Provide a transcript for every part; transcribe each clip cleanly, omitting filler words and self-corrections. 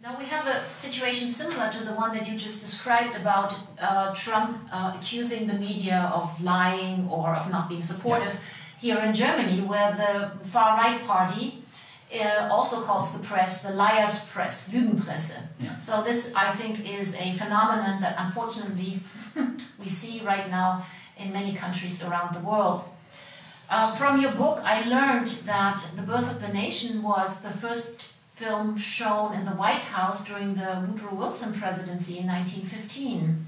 Now we have a situation similar to the one that you just described about Trump accusing the media of lying or of not being supportive here in Germany, where the far-right party also calls the press the liar's press, Lügenpresse. Yeah. So this, I think, is a phenomenon that unfortunately we see right now in many countries around the world. From your book, I learned that The Birth of the Nation was the first film shown in the White House during the Woodrow Wilson presidency in 1915.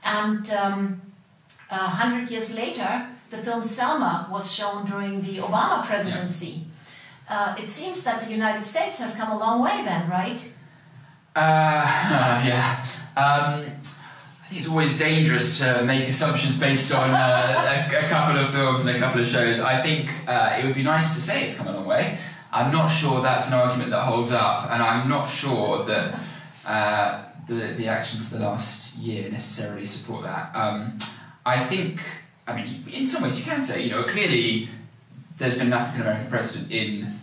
And 100 years later, the film Selma was shown during the Obama presidency. It seems that the United States has come a long way then, right? Yeah. I think it's always dangerous to make assumptions based on a couple of films and a couple of shows. I think it would be nice to say it's come a long way. I'm not sure that's an argument that holds up, and I'm not sure that the actions of the last year necessarily support that. I think, I mean, in some ways you can say, you know, clearly there's been an African American president in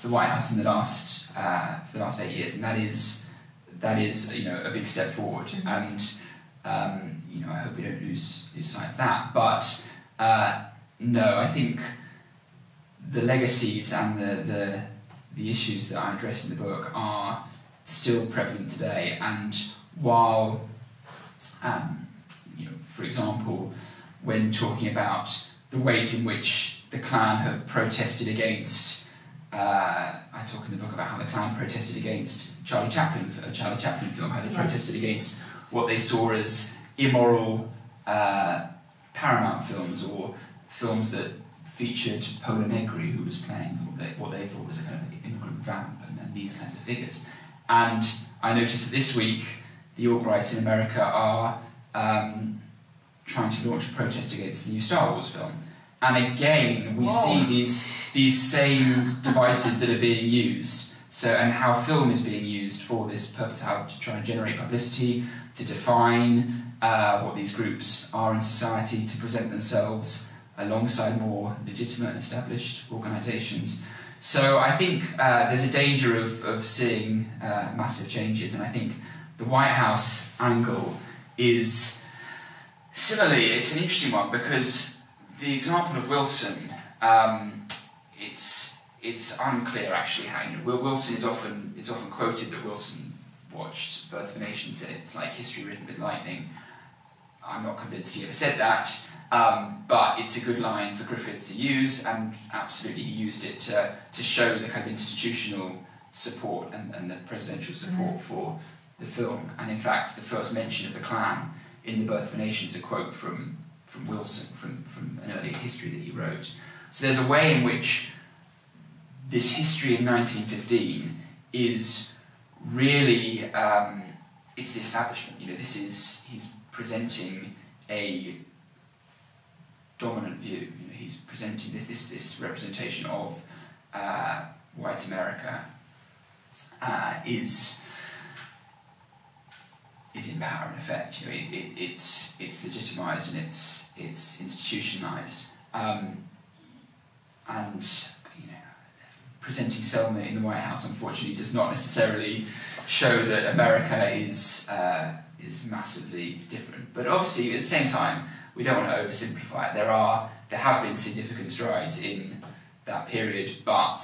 the White House in the last for the last 8 years, and that is you know, a big step forward. And you know, I hope we don't lose sight of that. But no, I think the legacies and the issues that I address in the book are still prevalent today. And while you know, for example, when talking about the ways in which the Klan have protested against, I talk in the book about how the Klan protested against Charlie Chaplin film, how they protested against what they saw as immoral Paramount films, or films that featured Paula Negri, who was playing what they thought was a kind of immigrant vamp, and these kinds of figures. And I noticed that this week the alt-right in America are trying to launch a protest against the new Star Wars film. And again, we see these same devices that are being used. So, and how film is being used for this purpose, how to try and generate publicity, to define what these groups are in society, to present themselves alongside more legitimate and established organisations. So I think there's a danger of seeing massive changes, and I think the White House angle is, similarly, it's an interesting one, because the example of Wilson, it's unclear actually how, you know, Wilson it's often quoted that Wilson watched Birth of Nations and it's like history written with lightning. I'm not convinced he ever said that, but it's a good line for Griffith to use, and absolutely he used it to show the kind of institutional support and the presidential support for the film. And in fact, the first mention of the Klan in The Birth of a Nation is a quote from Wilson, from an earlier history that he wrote. So there's a way in which this history in 1915 is really, it's the establishment. You know, he's presenting a dominant view. You know, he's presenting this representation of white America is in power in effect. You know, it's legitimised and it's institutionalised, and you know, presenting Selma in the White House unfortunately does not necessarily show that America is massively different. But obviously, at the same time, we don't want to oversimplify it. There have been significant strides in that period, but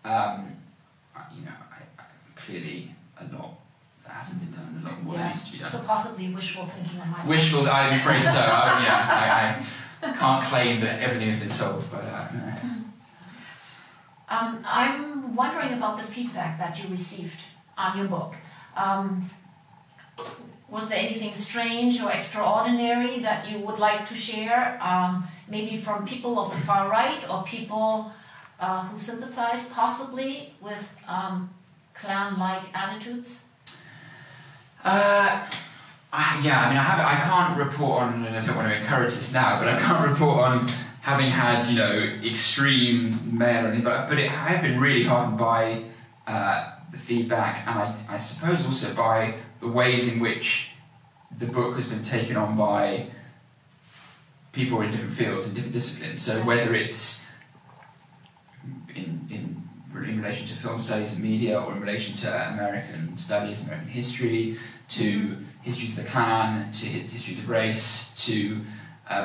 you know, clearly a lot that hasn't been done, a lot more that needs to be done. So possibly wishful thinking on my part. Wishful, I'm afraid so. I can't claim that everything has been solved, but no. I'm wondering about the feedback that you received on your book. Was there anything strange or extraordinary that you would like to share, maybe from people of the far right or people who sympathize possibly with Klan-like attitudes? Yeah, I mean, I can't report on, and I don't want to encourage this now, but I can't report on having had, you know, extreme mail or anything, but I have been really heartened by the feedback, and I suppose also by the ways in which the book has been taken on by people in different fields and different disciplines. So whether it's in in relation to film studies and media, or in relation to American studies, American history, to histories of the Klan, to histories of race, to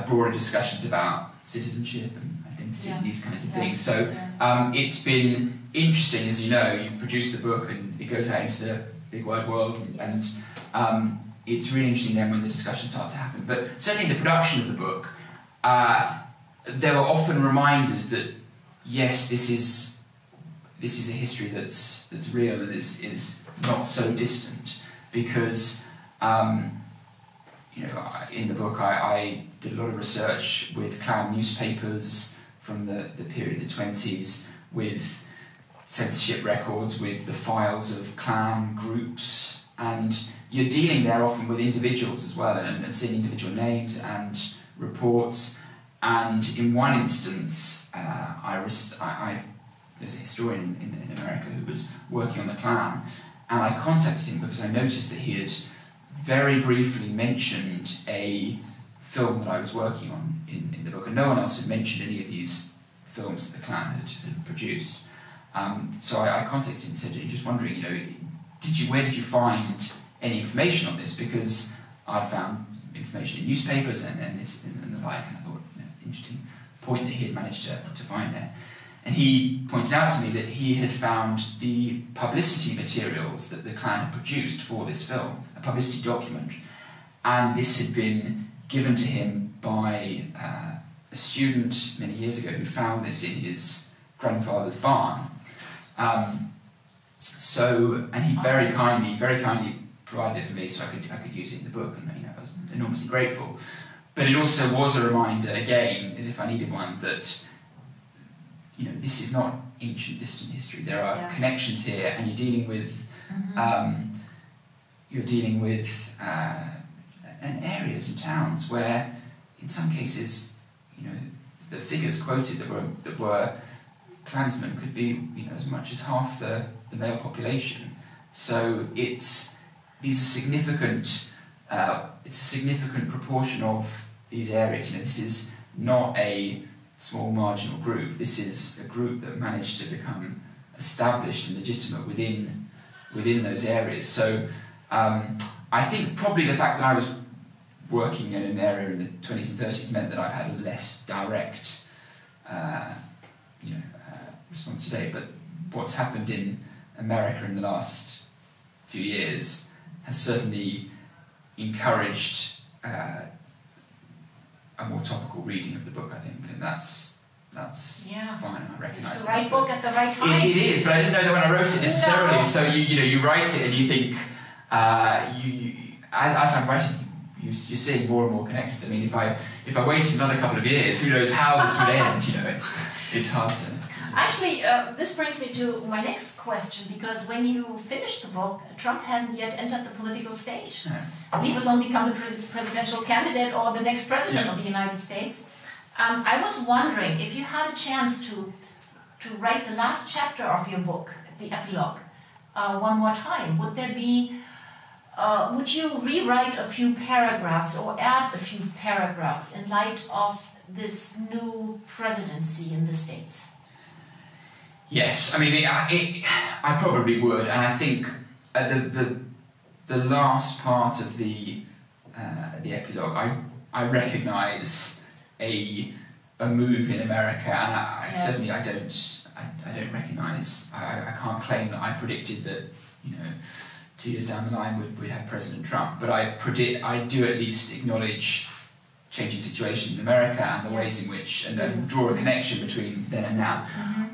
broader discussions about citizenship and identity, yes. these kinds of yes. things. So yes. it's been interesting, as you know, you produce the book and it goes out into the big wide world, Yes. and it's really interesting then when the discussions start to happen. But certainly in the production of the book, there were often reminders that yes, this is a history that's real and is not so distant, because you know, in the book I did a lot of research with Klan newspapers from the period of the 20s, with censorship records, with the files of Klan groups, and you're dealing there often with individuals as well, and seeing individual names and reports. And in one instance, there's a historian in America who was working on the Klan, and I contacted him because I noticed that he had very briefly mentioned a film that I was working on in the book, and no one else had mentioned any of these films that the Klan had produced. So I contacted him and said, just wondering, you know, where did you find any information on this? Because I'd found information in newspapers and the like, and I thought, you know, interesting point that he had managed to find there. And he pointed out to me that he had found the publicity materials that the Klan had produced for this film, a publicity document, and this had been given to him by a student many years ago who found this in his grandfather's barn. And he very kindly provided it for me so I could use it in the book, and you know, I was enormously grateful. But it also was a reminder, again, as if I needed one, that you know, this is not ancient, distant history. There are connections here, and you're dealing with areas and towns where, in some cases, you know, the figures quoted that were Klansmen could be, you know, as much as half the male population. So it's a significant proportion of these areas. You know, this is not a small marginal group. This is a group that managed to become established and legitimate within those areas. So I think probably the fact that I was working in an area in the 20s and 30s meant that I've had a less direct response today. But what's happened in America in the last few years has certainly encouraged a more topical reading of the book, I think, and that's fine. I recognise it's the right book at the right time. It is, but I didn't know that when I wrote it necessarily. No. So you write it and you think as I'm writing, you're seeing more and more connections. I mean, if I waited another couple of years, who knows how this would end? You know, it's hard to. Actually, this brings me to my next question, because when you finished the book, Trump hadn't yet entered the political stage, leave alone become the presidential candidate or the next president of the United States. I was wondering if you had a chance to write the last chapter of your book, the epilogue, one more time. Would you rewrite a few paragraphs or add a few paragraphs in light of this new presidency in the States? Yes, I mean, I probably would, and I think the last part of the epilogue, I recognise a move in America, and I certainly don't recognise. I can't claim that I predicted that, you know, 2 years down the line we'd have President Trump, but I do at least acknowledge changing situation in America and the ways in which, and draw a connection between then and now.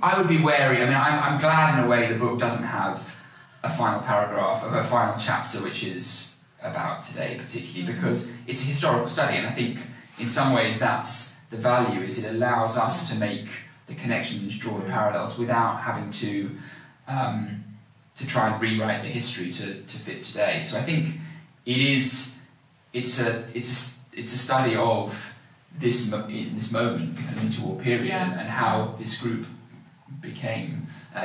I would be wary. I mean, I'm glad in a way the book doesn't have a final paragraph of a final chapter which is about today particularly, because it's a historical study, and I think in some ways that's the value, is it allows us to make the connections and to draw the parallels without having to try and rewrite the history to fit today. So I think it's a study of this moment, kind of interwar period, and how this group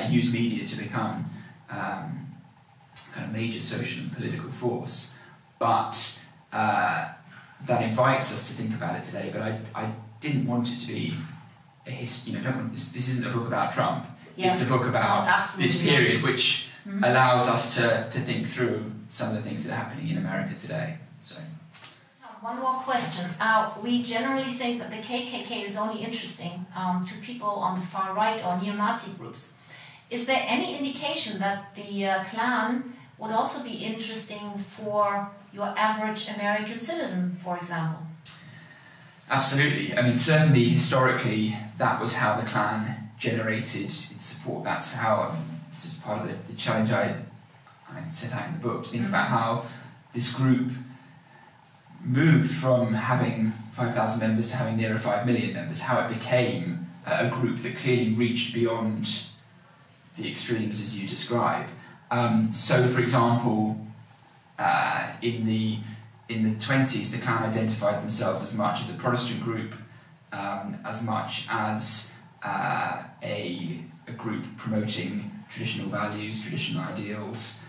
used media to become kind of major social and political force. But that invites us to think about it today. But I didn't want it to be a history. You know, this isn't a book about Trump. Yes. It's a book about this period, which allows us to think through some of the things that are happening in America today. So. One more question. We generally think that the KKK is only interesting to people on the far right or neo-Nazi groups. Is there any indication that the Klan would also be interesting for your average American citizen, for example? Absolutely. I mean, certainly historically, that was how the Klan generated its support. That's how, this is part of the challenge I set out in the book, to think about how this group moved from having 5,000 members to having nearer 5 million members, how it became a group that clearly reached beyond the extremes as you describe. So, for example, in the 20s, the Klan identified themselves as much as a Protestant group, as much as a group promoting traditional values, traditional ideals.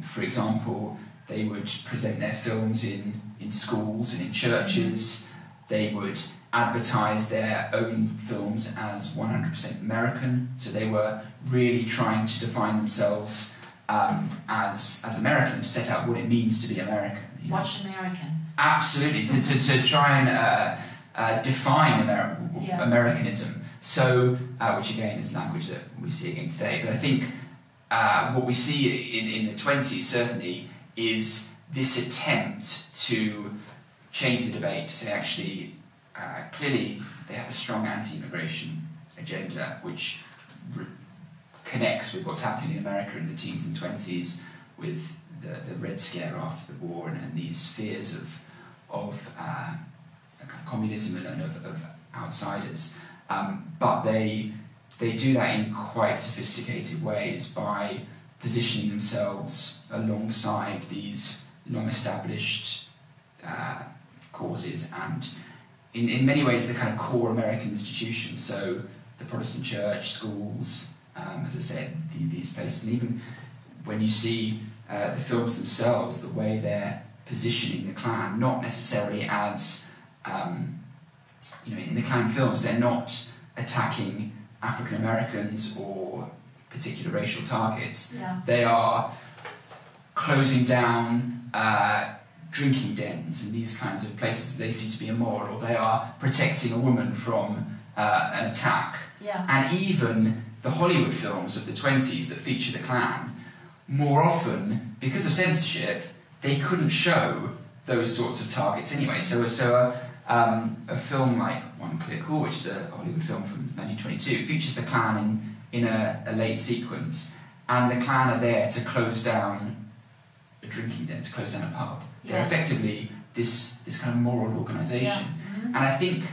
For example, they would present their films in schools and in churches. They would advertise their own films as 100% American, so they were really trying to define themselves as American, to set out what it means to be American. You know? Watch American. Absolutely, to try and define Americanism. So, which again is language that we see again today. But I think what we see in the 20s certainly is this attempt to change the debate, to say actually, clearly they have a strong anti-immigration agenda, which connects with what's happening in America in the teens and 20s, with the Red Scare after the war and these fears of kind of communism and of outsiders. But they do that in quite sophisticated ways by positioning themselves alongside these long-established causes and in many ways the kind of core American institutions, so the Protestant church, schools, as I said, these places, and even when you see the films themselves, the way they're positioning the Klan, not necessarily as, in the Klan films, they're not attacking African Americans or particular racial targets. Yeah. They are closing down drinking dens and these kinds of places that they see to be immoral, or they are protecting a woman from an attack. Yeah. And even the Hollywood films of the 20s that feature the Klan, more often, because of censorship, they couldn't show those sorts of targets anyway. So a film like One Clear Call, which is a Hollywood film from 1922, features the Klan in a late sequence, and the Klan are there to close down a drinking den, to close down a pub. Yeah. They're effectively this kind of moral organisation. Yeah. And I think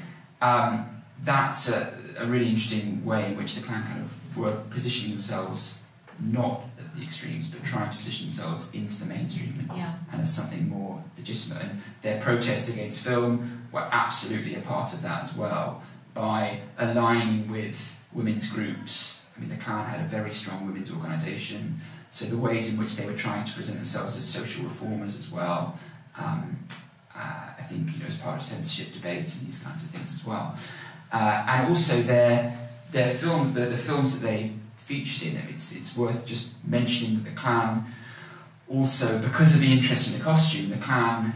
that's a really interesting way in which the Klan kind of were positioning themselves not at the extremes, but trying to position themselves into the mainstream and as something more legitimate. And their protests against film were absolutely a part of that as well, by aligning with women's groups. I mean, the Klan had a very strong women's organisation, so the ways in which they were trying to present themselves as social reformers as well, I think, as part of censorship debates and these kinds of things as well. And also their film, the films that they featured in them, it's worth just mentioning that the Klan also, because of the interest in the costume, the Klan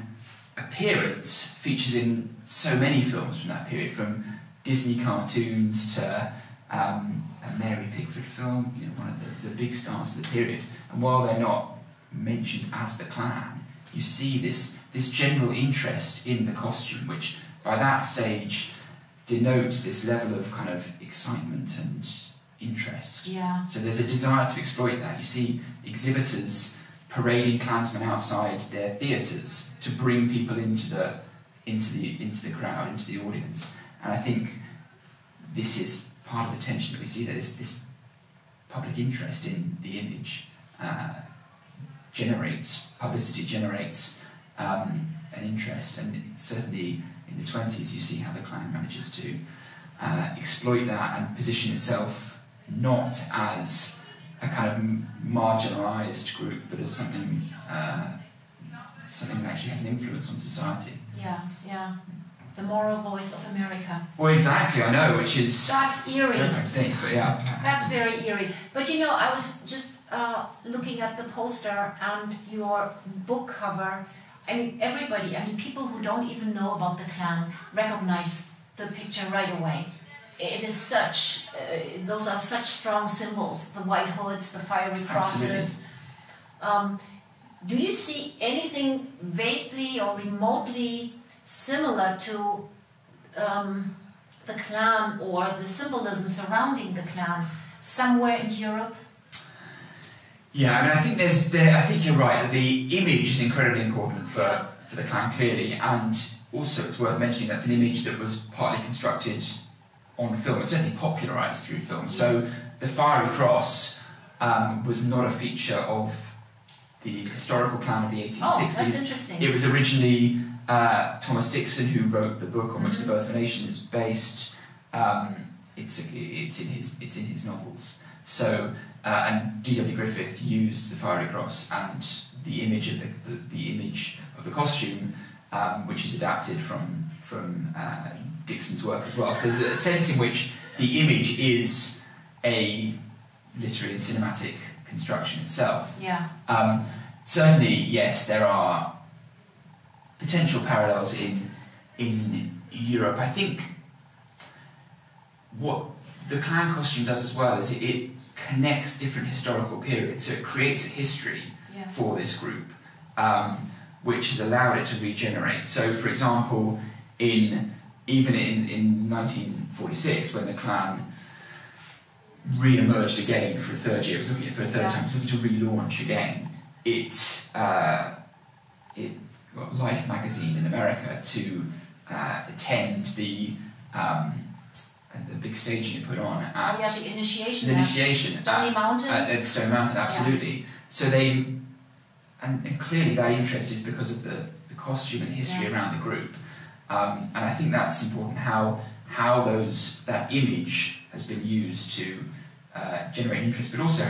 appearance features in so many films from that period, from Disney cartoons to a Mary Pickford film, one of the big stars of the period. And while they're not mentioned as the Klan, you see this general interest in the costume, which by that stage denotes this level of kind of excitement and interest. Yeah. So there's a desire to exploit that. You see exhibitors parading Klansmen outside their theatres to bring people into the crowd, into the audience. And I think this is part of the tension that we see there. This public interest in the image generates publicity, generates an interest, and certainly in the 20s you see how the Klan manages to exploit that and position itself not as a kind of marginalised group, but as something that actually has an influence on society. Yeah, yeah. the moral voice of America. Well, exactly, I know, which is that's eerie. terrifying to think, but yeah. That's very eerie. But you know, I was just looking at the poster and your book cover. I mean, everybody, I mean, people who don't even know about the Klan recognize the picture right away. It is such, those are such strong symbols, the white hoods, the fiery crosses. Do you see anything vaguely or remotely similar to the Klan or the symbolism surrounding the Klan somewhere in Europe? Yeah, I mean, I think you're right. The image is incredibly important for the Klan, clearly, and also it's worth mentioning that's an image that was partly constructed on film. It's certainly popularised through film. So the fiery cross was not a feature of the historical Klan of the 1860s. Oh, that's interesting. It was originally Thomas Dixon who wrote the book on which The Birth of a Nation is based. It's in his novels. So and D.W. Griffith used the fiery cross and the image of the image of the costume, which is adapted from Dixon's work as well. So there's a sense in which the image is a literary and cinematic construction itself. Yeah. Certainly, yes, there are potential parallels in Europe. I think what the Klan costume does as well is it connects different historical periods, so it creates a history for this group, which has allowed it to regenerate. So, for example, even in 1946, when the Klan re-emerged again for a third year, it was looking for a third time, it was looking to relaunch again. It got Life magazine in America to attend the big staging it put on at the initiation. The initiation Stony Mountain. At Stone Mountain, absolutely. Yeah. So and clearly that interest is because of the costume and history around the group. And I think that's important how that image has been used to generate interest, but also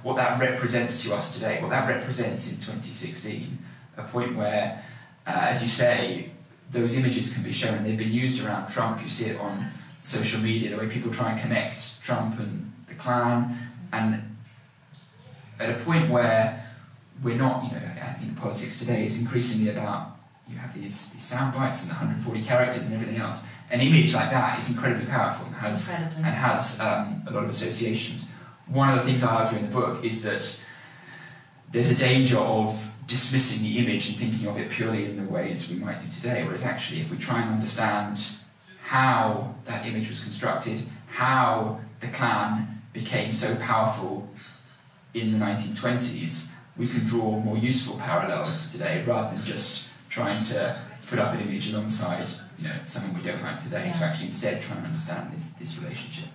what that represents to us today, what that represents in 2016, a point where, as you say, those images can be shown. They've been used around Trump. You see it on social media, the way people try and connect Trump and the Klan, and at a point where we're not, I think politics today is increasingly about, you have these sound bites and 140 characters and everything else. An image like that is incredibly powerful and has a lot of associations. One of the things I argue in the book is that there's a danger of dismissing the image and thinking of it purely in the ways we might do today, whereas actually if we try and understand how that image was constructed, how the Klan became so powerful in the 1920s, we can draw more useful parallels to today rather than just trying to put up an image alongside someone we don't like today, to actually instead try and understand this relationship.